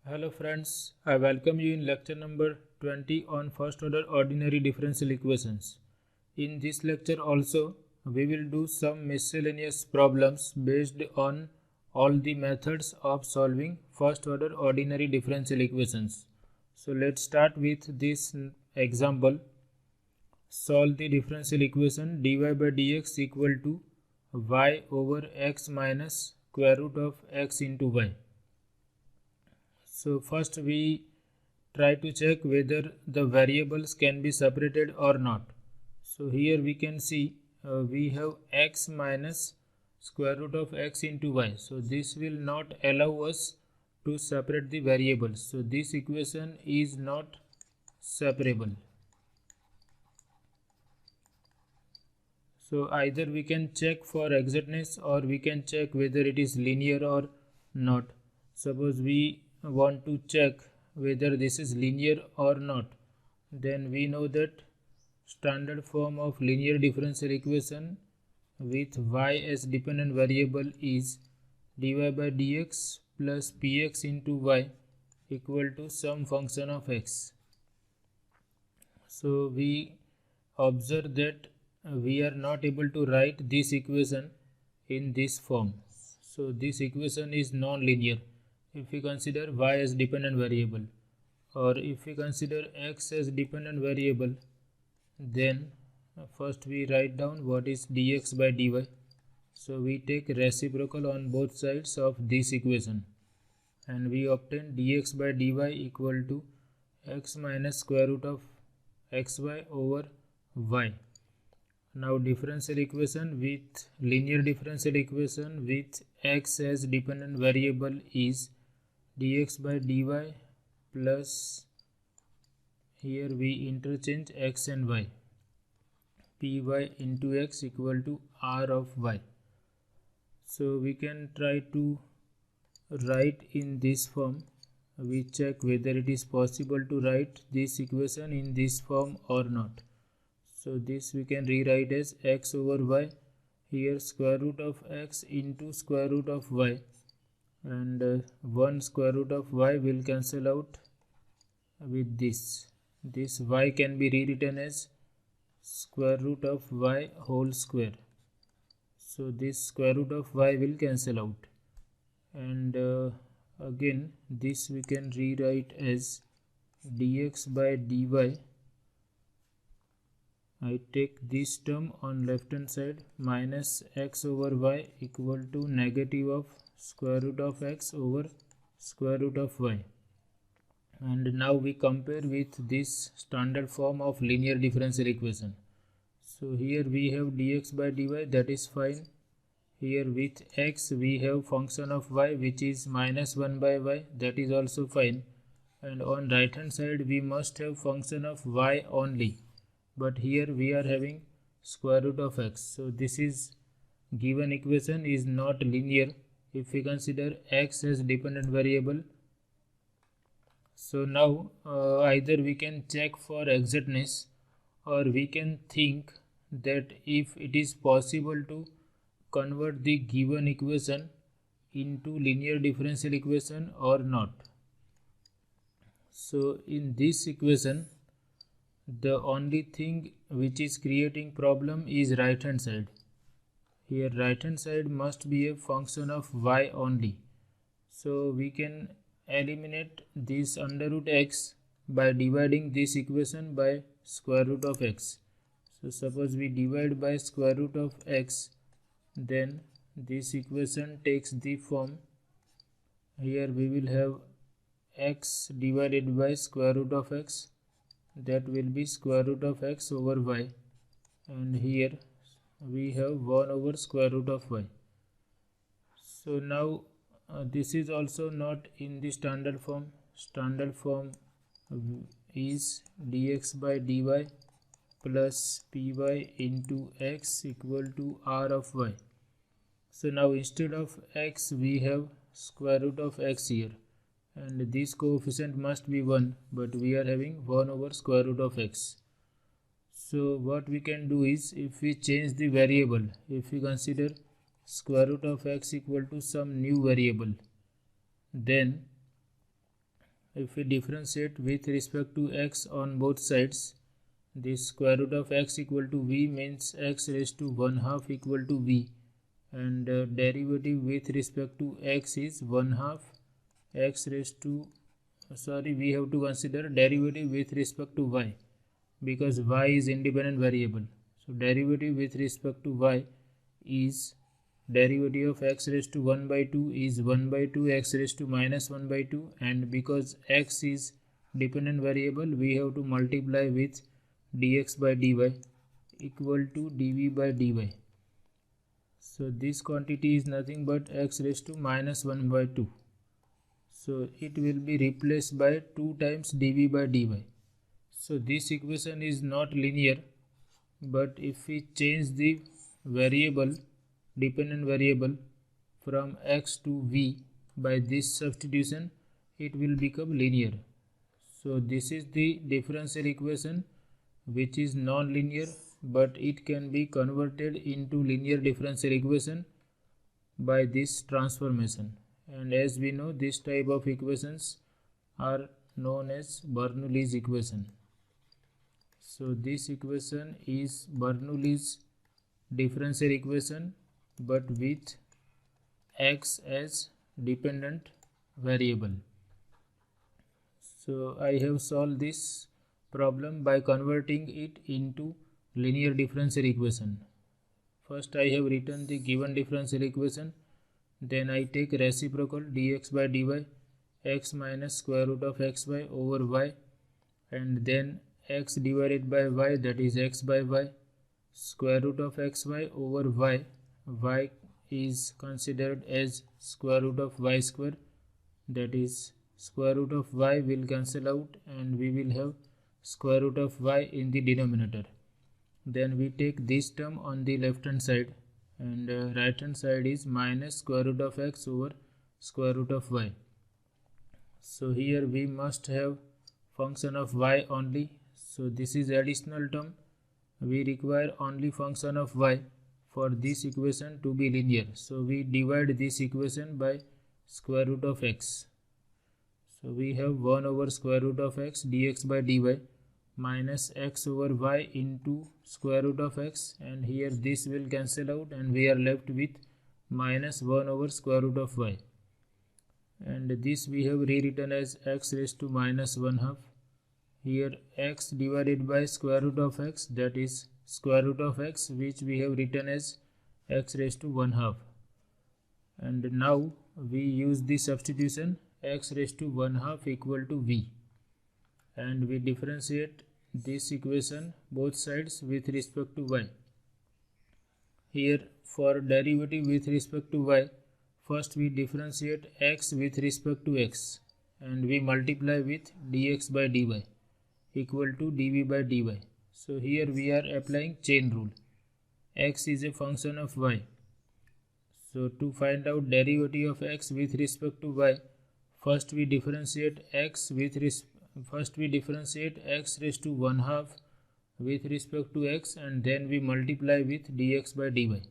Hello friends, I welcome you in lecture number 20 on first order ordinary differential equations. In this lecture also, we will do some miscellaneous problems based on all the methods of solving first order ordinary differential equations. So let's start with this example. Solve the differential equation dy by dx equal to y over x minus square root of x into y. So first we try to check whether the variables can be separated or not. So here we can see we have x minus square root of x into y. So this will not allow us to separate the variables. So this equation is not separable. So either we can check for exactness or we can check whether it is linear or not. Suppose we want to check whether this is linear or not, then we know that standard form of linear differential equation with y as dependent variable is dy by dx plus px into y equal to some function of x. So we observe that we are not able to write this equation in this form. So this equation is non-linear if we consider y as dependent variable, or if we consider x as dependent variable, then first we write down what is dx by dy. So we take reciprocal on both sides of this equation and we obtain dx by dy equal to x minus square root of xy over y. Now differential equation with linear differential equation with x as dependent variable is dx by dy plus, here we interchange x and y, py into x equal to r of y. So we can try to write in this form. We check whether it is possible to write this equation in this form or not. So this we can rewrite as x over y, here square root of x into square root of y, and 1 square root of y will cancel out with this. This y can be rewritten as square root of y whole square. So this square root of y will cancel out, and again this we can rewrite as dx by dy. I take this term on left hand side, minus x over y equal to negative of square root of x over square root of y. And now we compare with this standard form of linear differential equation. So here we have dx by dy, that is fine. Here with x we have function of y which is minus 1 by y, that is also fine. And on right hand side we must have function of y only, but here we are having square root of x. So this is given equation is not linear if we consider x as dependent variable. So now either we can check for exactness or we can think that if it is possible to convert the given equation into linear differential equation or not. So in this equation the only thing which is creating problem is right hand side. Here right hand side must be a function of y only. So we can eliminate this under root x by dividing this equation by square root of x. So suppose we divide by square root of x, then this equation takes the form, here we will have x divided by square root of x, that will be square root of x over y, and here we have 1 over square root of y. So now this is also not in the standard form. Standard form is dx by dy plus py into x equal to r of y. So now instead of x we have square root of x here, and this coefficient must be 1, but we are having 1 over square root of x. So what we can do is, if we change the variable, if we consider square root of x equal to some new variable, then if we differentiate with respect to x on both sides, this square root of x equal to v means x raised to 1 half equal to v, and derivative with respect to x is 1 half x raised to, we have to consider derivative with respect to y, because y is independent variable. So derivative with respect to y is derivative of x raised to 1 by 2 is 1 by 2 x raised to minus 1 by 2, and because x is dependent variable, we have to multiply with dx by dy equal to dv by dy. So this quantity is nothing but x raised to minus 1 by 2. So it will be replaced by 2 times dv by dy. So this equation is not linear, but if we change the variable, dependent variable, from x to v by this substitution, it will become linear. So this is the differential equation which is non-linear, but it can be converted into linear differential equation by this transformation. And as we know, this type of equations are known as Bernoulli's equation. So this equation is Bernoulli's differential equation, but with x as dependent variable. So I have solved this problem by converting it into linear differential equation. First I have written the given differential equation, then I take reciprocal dx by dy x minus square root of xy over y, and then x divided by y, that is x by y, square root of xy over y. Y is considered as square root of y square, that is square root of y will cancel out and we will have square root of y in the denominator. Then we take this term on the left hand side, and right hand side is minus square root of x over square root of y. So here we must have function of y only. So this is additional term. We require only function of y for this equation to be linear. So we divide this equation by square root of x. So we have 1 over square root of x dx by dy minus x over y into square root of x, and here this will cancel out and we are left with minus 1 over square root of y, and this we have rewritten as x raised to minus 1 half. Here x divided by square root of x, that is square root of x, which we have written as x raised to 1 half, and now we use the substitution x raised to 1 half equal to v, and we differentiate this equation both sides with respect to y. Here for derivative with respect to y, first we differentiate x with respect to x and we multiply with dx by dy equal to dv by dy. So here we are applying chain rule. X is a function of y. So to find out derivative of x with respect to y, first we differentiate x raised to 1 half with respect to x, and then we multiply with dx by dy.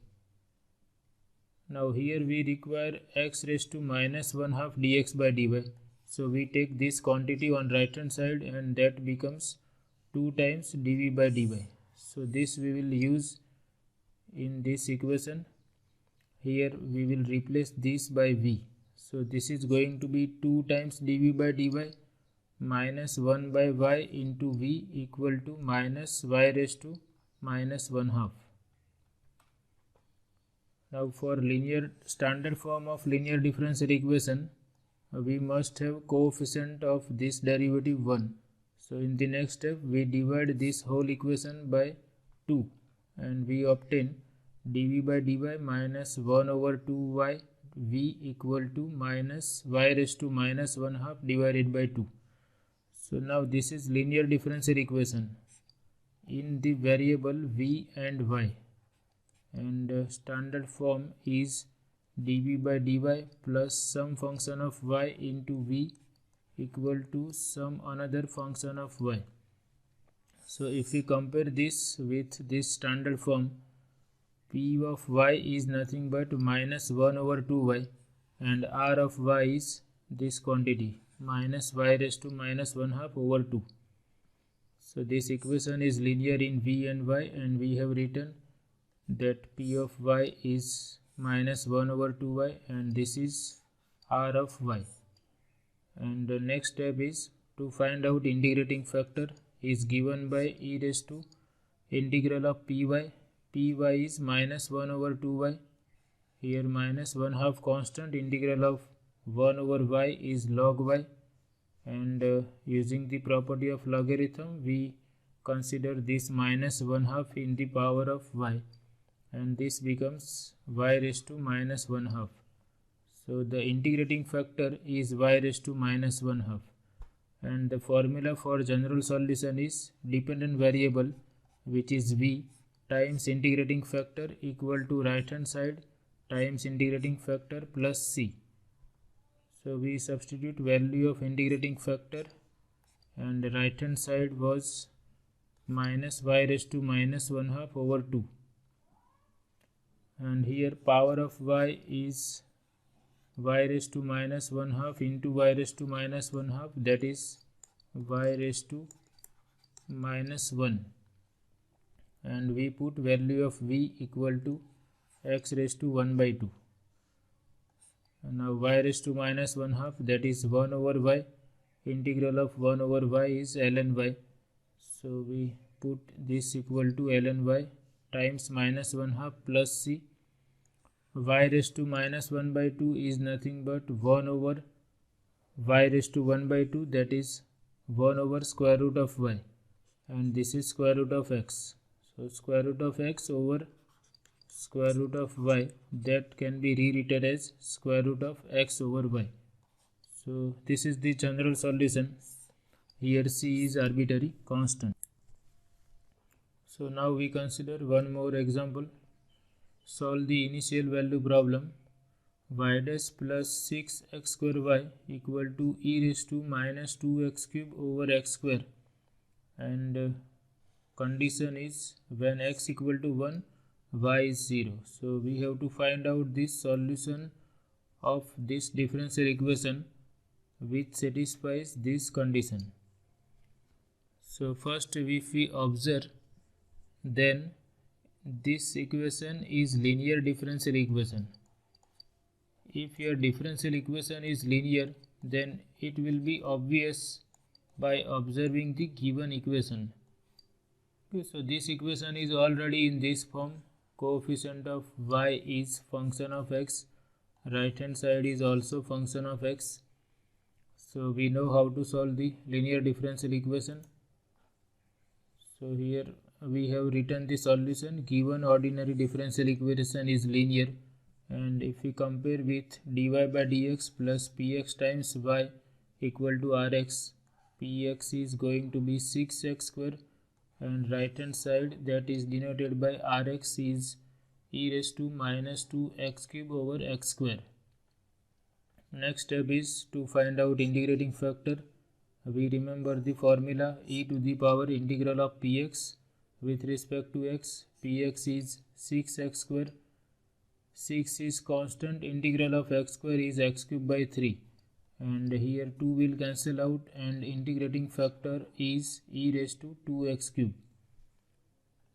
Now here we require x raised to minus 1 half dx by dy. So we take this quantity on right hand side and that becomes 2 times dv by dy. So this we will use in this equation. Here we will replace this by v. So this is going to be 2 times dv by dy minus 1 by y into v equal to minus y raised to minus 1 half. Now for linear standard form of linear differential equation, we must have coefficient of this derivative 1. So in the next step we divide this whole equation by 2 and we obtain dv by dy minus 1 over 2y v equal to minus y raised to minus 1 half divided by 2. So now this is linear differential equation in the variable v and y, and standard form is dv by dy plus some function of y into v equal to some another function of y. So if we compare this with this standard form, p of y is nothing but minus 1 over 2y and r of y is this quantity minus y raised to minus 1 half over 2. So this equation is linear in v and y, and we have written that p of y is minus 1 over 2y, and this is r of y. And the next step is to find out integrating factor is given by e raised to integral of py. Py is minus 1 over 2y. Here minus 1 half constant, integral of 1 over y is log y, and using the property of logarithm we consider this minus 1 half in the power of y, and this becomes y raised to minus 1 half. So the integrating factor is y raised to minus 1 half, and the formula for general solution is dependent variable, which is v, times integrating factor equal to right hand side times integrating factor plus c. So we substitute value of integrating factor, and the right hand side was minus y raised to minus 1 half over 2, and here power of y is y raised to minus 1 half into y raised to minus 1 half, that is y raised to minus 1, and we put value of v equal to x raised to 1 by 2. And now y raised to minus 1 half, that is 1 over y, integral of 1 over y is ln y. So we put this equal to ln y times minus 1 half plus c. Y raised to minus 1 by 2 is nothing but 1 over y raised to 1 by 2, that is 1 over square root of y, and this is square root of x. So square root of x over square root of y, that can be rewritten as square root of x over y. So this is the general solution. Here c is arbitrary constant. So now we consider one more example. Solve the initial value problem. Y dash plus 6x square y equal to e raised to minus 2x cube over x square, and condition is when x equal to 1, y is 0. So we have to find out this solution of this differential equation which satisfies this condition. So first if we observe, then this equation is linear differential equation. If your differential equation is linear, then it will be obvious by observing the given equation. Okay, so this equation is already in this form. Coefficient of y is function of x, right hand side is also function of x. So we know how to solve the linear differential equation. So here we have written the solution. Given ordinary differential equation is linear, and if we compare with dy by dx plus px times y equal to rx, px is going to be 6x square, and right hand side that is denoted by rx is e raised to minus 2x cube over x square. Next step is to find out integrating factor. We remember the formula e to the power integral of px with respect to x. Px is 6x square, 6 is constant, integral of x square is x cube by 3, and here 2 will cancel out, and integrating factor is e raised to 2x cube.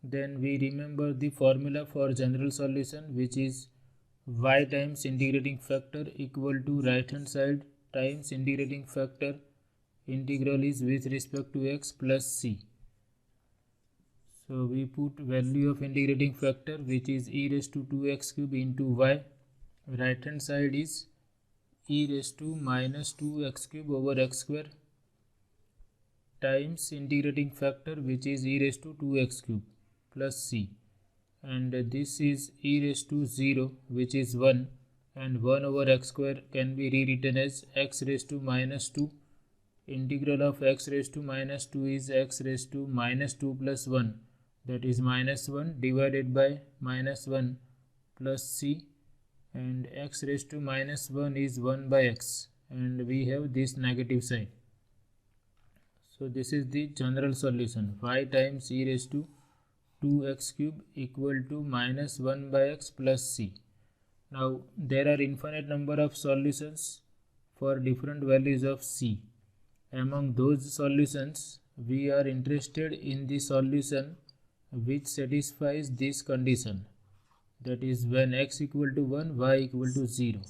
Then we remember the formula for general solution, which is y times integrating factor equal to right hand side times integrating factor, integral is with respect to x plus c. So we put value of integrating factor, which is e raised to 2x cube into y. Right hand side is e raised to minus 2x cube over x square times integrating factor, which is e raised to 2x cube plus c, and this is e raised to 0, which is 1, and 1 over x square can be rewritten as x raised to minus 2. Integral of x raised to minus 2 is x raised to minus 2 plus 1, that is minus 1 divided by minus 1 plus c, and x raised to minus 1 is 1 by x, and we have this negative sign. So this is the general solution. Y times e raised to 2x cube equal to minus 1 by x plus c. Now there are infinite number of solutions for different values of c. Among those solutions, we are interested in the solution which satisfies this condition, that is when x equal to 1, y equal to 0.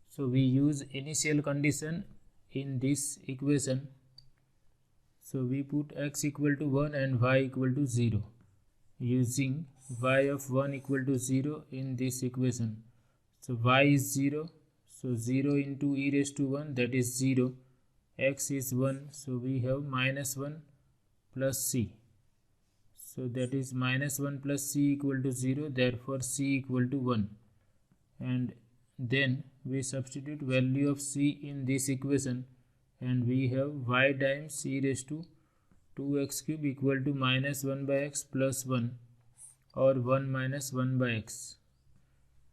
So we use initial condition in this equation. So we put x equal to 1 and y equal to 0 using y of 1 equal to 0 in this equation. So y is 0, so 0 into e raised to 1, that is 0. X is 1, so we have minus 1 plus c. So that is minus 1 plus c equal to 0, therefore c equal to 1. And then we substitute value of c in this equation and we have y times e raised to 2x cube equal to minus 1 by x plus 1 or 1 minus 1 by x.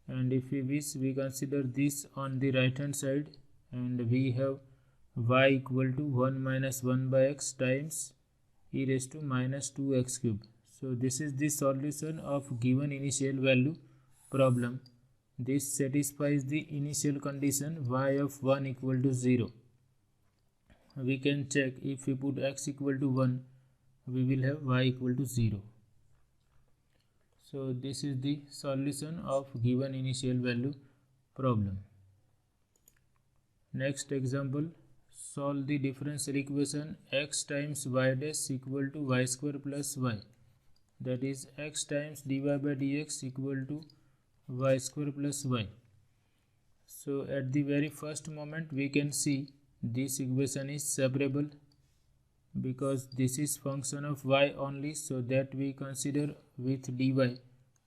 And if we wish, we consider this on the right hand side and we have y equal to 1 minus 1 by x times e raised to minus 2x cube. So this is the solution of given initial value problem. This satisfies the initial condition y of 1 equal to 0. We can check if we put x equal to 1, we will have y equal to 0. So this is the solution of given initial value problem. Next example, solve the differential equation x times y dash equal to y square plus y. That is x times dy by dx equal to y square plus y. So at the very first moment we can see this equation is separable because this is function of y only, so that we consider with dy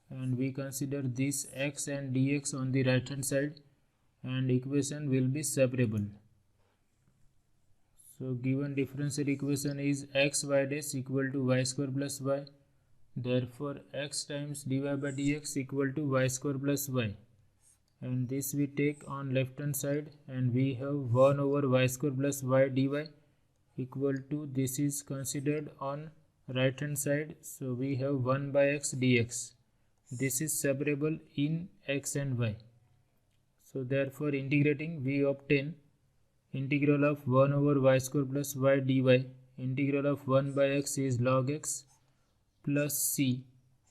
and we consider this x and dx on the right hand side and equation will be separable. So given differential equation is x y dash equal to y square plus y, therefore x times dy by dx equal to y square plus y, and this we take on left hand side and we have 1 over y square plus y dy equal to, this is considered on right hand side, so we have 1 by x dx. This is separable in x and y. So therefore integrating we obtain integral of 1 over y square plus y dy. Integral of 1 by x is log x plus c.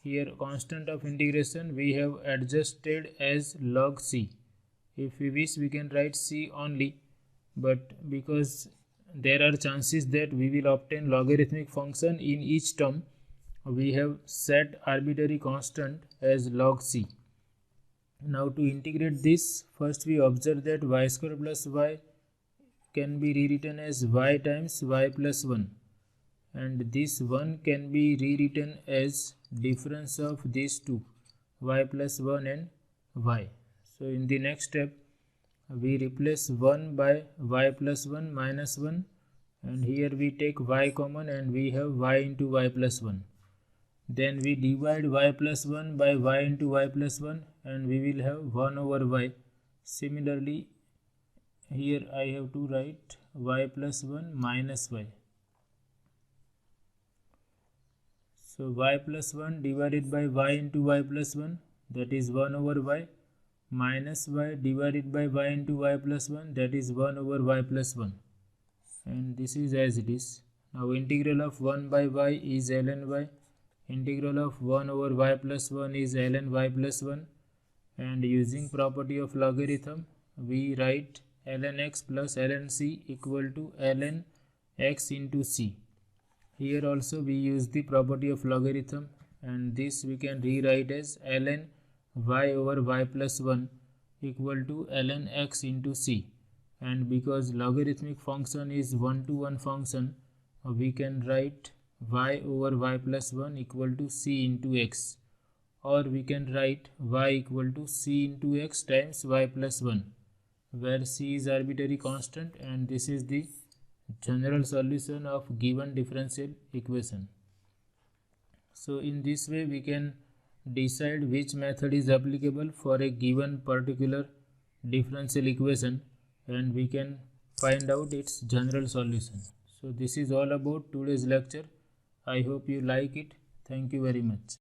Here constant of integration we have adjusted as log c. If we wish we can write c only, but because there are chances that we will obtain logarithmic function in each term, we have set arbitrary constant as log c. Now to integrate this, first we observe that y square plus y can be rewritten as y times y plus 1, and this 1 can be rewritten as difference of these two, y plus 1 and y. So in the next step we replace 1 by y plus 1 minus 1, and here we take y common and we have y into y plus 1. Then we divide y plus 1 by y into y plus 1 and we will have 1 over y. Similarly, here I have to write y plus 1 minus y. So y plus 1 divided by y into y plus 1, that is 1 over y, minus y divided by y into y plus 1, that is 1 over y plus 1. And this is as it is. Now integral of 1 by y is ln y. Integral of 1 over y plus 1 is ln y plus 1, and using property of logarithm we write ln x plus ln c equal to ln x into c. Here also we use the property of logarithm, and this we can rewrite as ln y over y plus 1 equal to ln x into c. And because logarithmic function is one-to-one function, we can write y over y plus 1 equal to c into x, or we can write y equal to c into x times y plus 1, where c is arbitrary constant, and this is the general solution of given differential equation. So in this way we can decide which method is applicable for a given particular differential equation, and we can find out its general solution. So this is all about today's lecture. I hope you like it. Thank you very much.